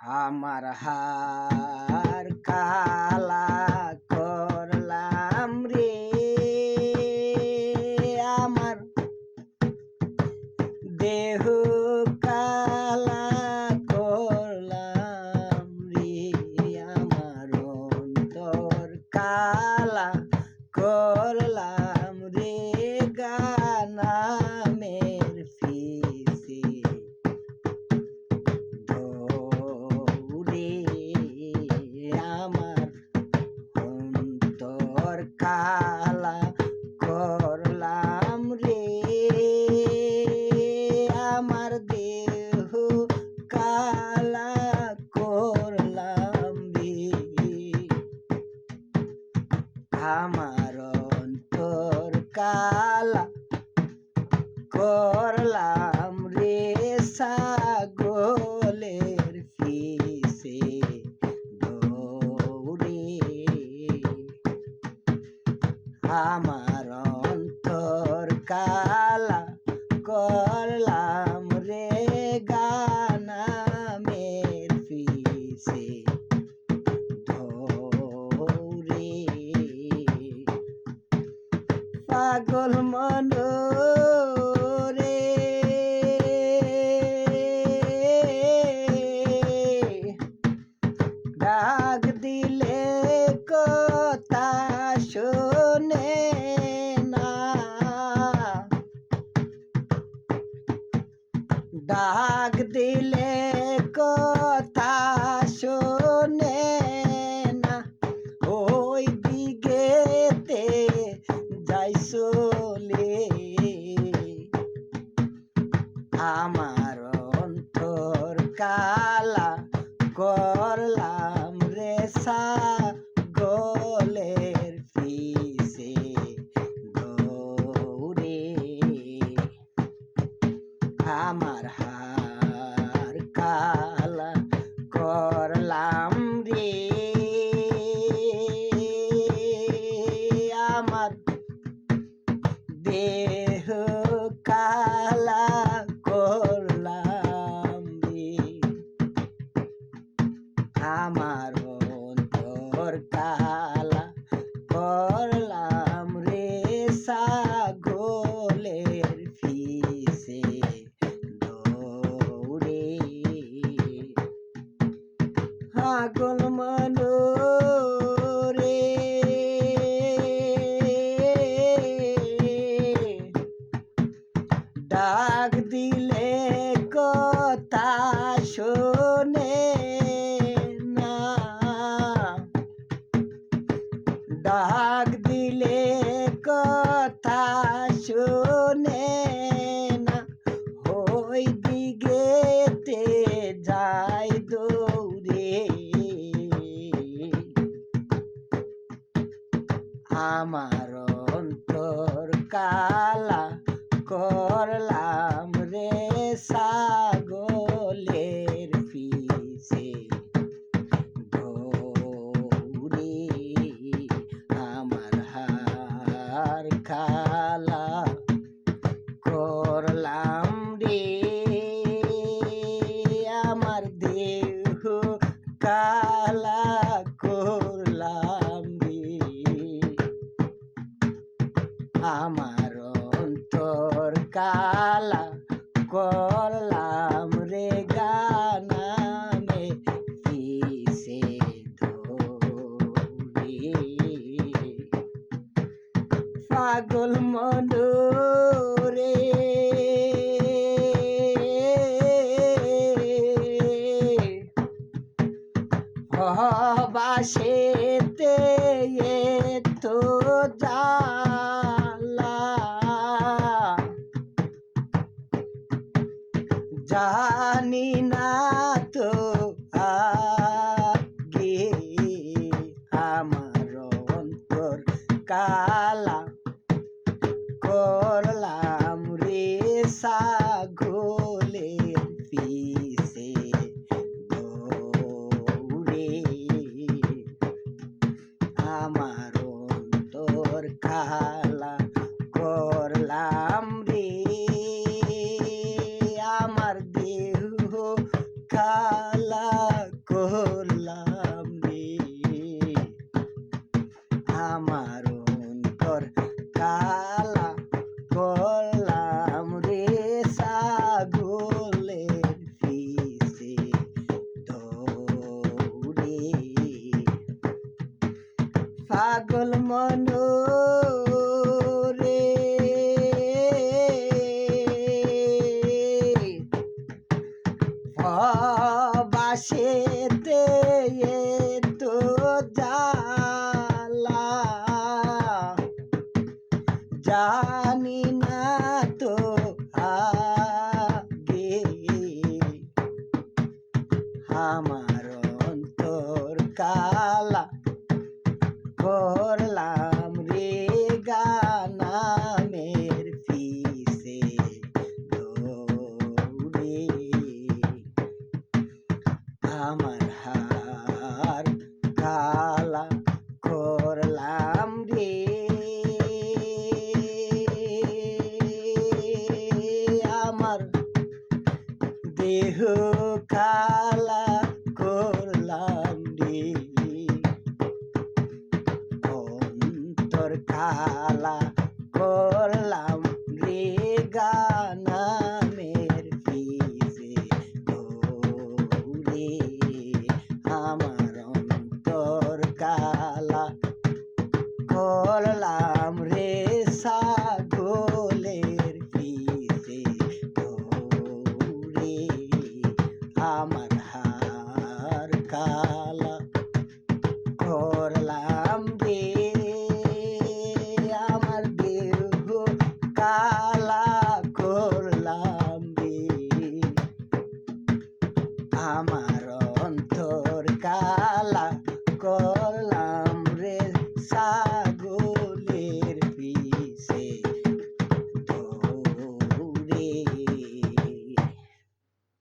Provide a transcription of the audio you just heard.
আমার হার কালা করলাম রে, আমার দেহ কালা করলাম রে, আমার অন্তর কালা করলাম রে, গানামের ফিসে দৌড়ে আমার অন্তর কালা করলাম রে, আমার দেহ কালা করলাম রে, আমার অন্তর কালা করলাম রে, ছাগলের ফিসে দৌড়ে আমার অন্তর কালা করলাম রে, গানামের ফিসে দৌড়ে পাগল মনোরে ডাক দিলে কথা শোনে না, ডাক দিলে কথা শোনে না, ওই দিকেতে যাই চলে আমার অন্তর কালা করলাম রে, ছাগলের ফিসে দৌড়ে আমার হার কালা করলাম রে, আমার দেহ কালা করলাম রে, আমার অন্তর কালা করলাম রে, ছাগলের ফিসে দৌড়ে পাগল মনোরে ডাক দিলে কথা শোনে না, ডাক দিলে কথা শোনে না, ওই দিকেতে যাই দৌড়ে আমার অন্তর কালা করলাম রে, ছাগলের ফিসে দৌড়ে আমার হার কালা করলাম রে, আমার দেহ কালা করলাম রে, আমার অন্তর কালা করলাম রে, গানামে ফিসে দৌড়ে পাগল মনোরে বাসেতে তো জালা জানি না তো আগে, আমার অন্তর কালা করলাম রে, ছাগলের ফিসে দৌড়ে আমার অন্তর কালা করলাম রে, আমার দেহ কালা পাগল মনো রে বাসেতে তো জালা জানি না তো আগে আমার অন্তর কালা করলাম রে গানামের পিছে দৌড়ে আমার হার কালা করলাম রে আমার দেহ কালা করলাম রে অন্তর কালা করলাম রে গানামের পিছে দৌড়ে আমার অন্তর কালা করলাম রে ছাগলের পিছে দৌড়ে আমার হার কালা করলাম রে আমার দেহ কালা করলাম রে আমার অন্তর কালা